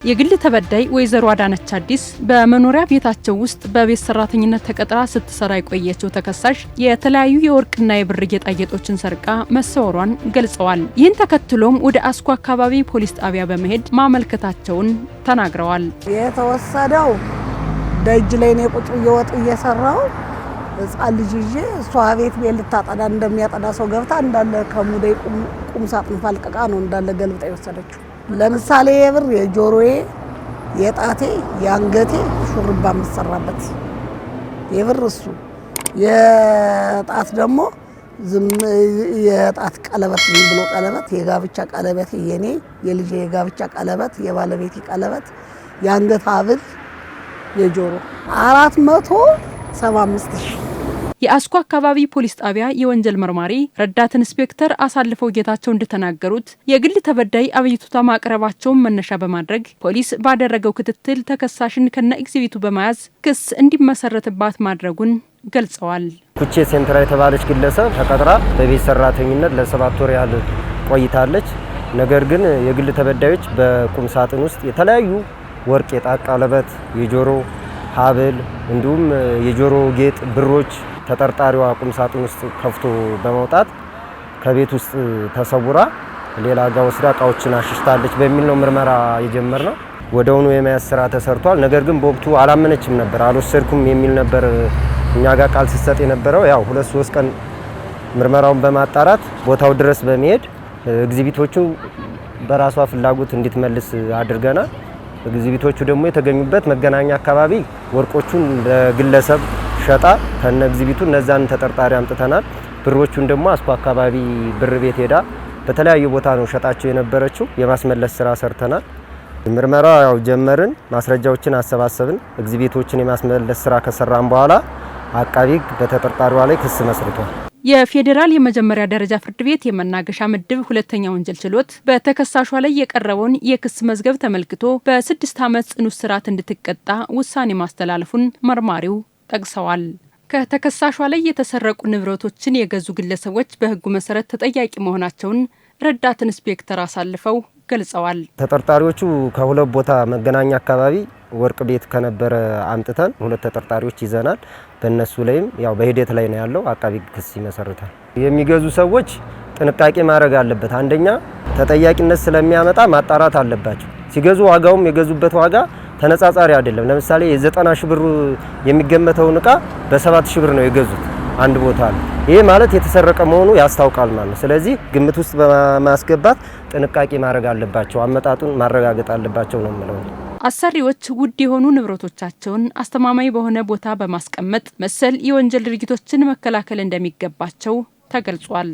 የግል ተበዳይ ወይዘሮ አዳነች አዲስ በመኖሪያ ቤታቸው ውስጥ በቤት ሰራተኝነት ተቀጥራ ስትሰራ የቆየችው ተከሳሽ የተለያዩ የወርቅና የብር ጌጣጌጦችን ሰርቃ መሰወሯን ገልጸዋል። ይህን ተከትሎም ወደ አስኮ አካባቢ ፖሊስ ጣቢያ በመሄድ ማመልከታቸውን ተናግረዋል። የተወሰደው ደጅ ላይ ነው ቁጭ እየወጥ እየሰራው ህፃን ልጅ ይዤ እሷ ቤት ልታጠዳ እንደሚያጠዳ ሰው ገብታ እንዳለ ከሙዳይ ቁም ሳጥን ፈልቀቃ ነው እንዳለ ገልብጣ የወሰደችው። ለምሳሌ የብር የጆሮዬ የጣቴ የአንገቴ ሹርባ መሰራበት የብር እሱ የጣት ደግሞ የጣት ቀለበት ብሎ ቀለበት የጋብቻ ቀለበት የኔ የልጅ የጋብቻ ቀለበት የባለቤቴ ቀለበት የአንገት ሐብል የጆሮ 475,000 የአስኮ አካባቢ ፖሊስ ጣቢያ የወንጀል መርማሪ ረዳት ኢንስፔክተር አሳልፈው ጌታቸው እንደተናገሩት የግል ተበዳይ አብይቱታ ማቅረባቸውን መነሻ በማድረግ ፖሊስ ባደረገው ክትትል ተከሳሽን ከነ ኤግዚቢቱ በመያዝ ክስ እንዲመሰረትባት ማድረጉን ገልጸዋል። ኩቼ ሴንትራ የተባለች ግለሰብ ተቀጥራ በቤት ሰራተኝነት ለ7 ወር ያህል ቆይታለች። ነገር ግን የግል ተበዳዮች በቁም ሳጥን ውስጥ የተለያዩ ወርቅ፣ የጣት ቀለበት፣ የጆሮ ሐብል እንዲሁም የጆሮ ጌጥ ብሮች ተጠርጣሪዋ ቁም ሳጥን ውስጥ ከፍቶ በመውጣት ከቤት ውስጥ ተሰውራ ሌላ ጋር ወስዳ እቃዎችን አሽሽታለች በሚል ነው ምርመራ የጀመርነው። ወደውኑ የመያዝ ስራ ተሰርቷል። ነገር ግን በወቅቱ አላመነችም ነበር፣ አልወሰድኩም የሚል ነበር እኛ ጋር ቃል ሲሰጥ የነበረው። ያው 2-3 ቀን ምርመራውን በማጣራት ቦታው ድረስ በመሄድ ኤግዚቢቶቹ በራሷ ፍላጎት እንድትመልስ አድርገናል። ኤግዚቢቶቹ ደግሞ የተገኙበት መገናኛ አካባቢ ወርቆቹን ለግለሰብ ሸጣ ከነ ኤግዚቢቱ እነዛን ተጠርጣሪ አምጥተናል። ብሮቹን ደግሞ አስኮ አካባቢ ብር ቤት ሄዳ በተለያዩ ቦታ ነው ሸጣቸው የነበረችው። የማስመለስ ስራ ሰርተናል። ምርመራው ያው ጀመርን፣ ማስረጃዎችን አሰባሰብን። ኤግዚቢቶችን የማስመለስ ስራ ከሰራን በኋላ አቃቢ በተጠርጣሪዋ ላይ ክስ መስርቷል። የፌዴራል የመጀመሪያ ደረጃ ፍርድ ቤት የመናገሻ ምድብ ሁለተኛ ወንጀል ችሎት በተከሳሿ ላይ የቀረበውን የክስ መዝገብ ተመልክቶ በ6 ዓመት ጽኑ እስራት እንድትቀጣ ውሳኔ ማስተላለፉን መርማሪው ጠቅሰዋል። ከተከሳሿ ላይ የተሰረቁ ንብረቶችን የገዙ ግለሰቦች በሕጉ መሰረት ተጠያቂ መሆናቸውን ረዳት ኢንስፔክተር አሳልፈው ገልጸዋል። ተጠርጣሪዎቹ ከሁለት ቦታ መገናኛ አካባቢ ወርቅ ቤት ከነበረ አምጥተን 2 ተጠርጣሪዎች ይዘናል። በእነሱ ላይም ያው በሂደት ላይ ነው ያለው። አቃቢ ክስ ይመሰርታል። የሚገዙ ሰዎች ጥንቃቄ ማድረግ አለበት። አንደኛ ተጠያቂነት ስለሚያመጣ ማጣራት አለባቸው። ሲገዙ ዋጋውም የገዙበት ዋጋ ተነጻጻሪ አይደለም። ለምሳሌ የ90,000 ብር የሚገመተውን እቃ በ7,000 ብር ነው የገዙት አንድ ቦታ ላይ። ይሄ ማለት የተሰረቀ መሆኑ ያስታውቃል ማለት ነው። ስለዚህ ግምት ውስጥ በማስገባት ጥንቃቄ ማድረግ አለባቸው። አመጣጡን ማረጋገጥ አለባቸው ነው የምለው። አሰሪዎች ውድ የሆኑ ንብረቶቻቸውን አስተማማኝ በሆነ ቦታ በማስቀመጥ መሰል የወንጀል ድርጊቶችን መከላከል እንደሚገባቸው ተገልጿል።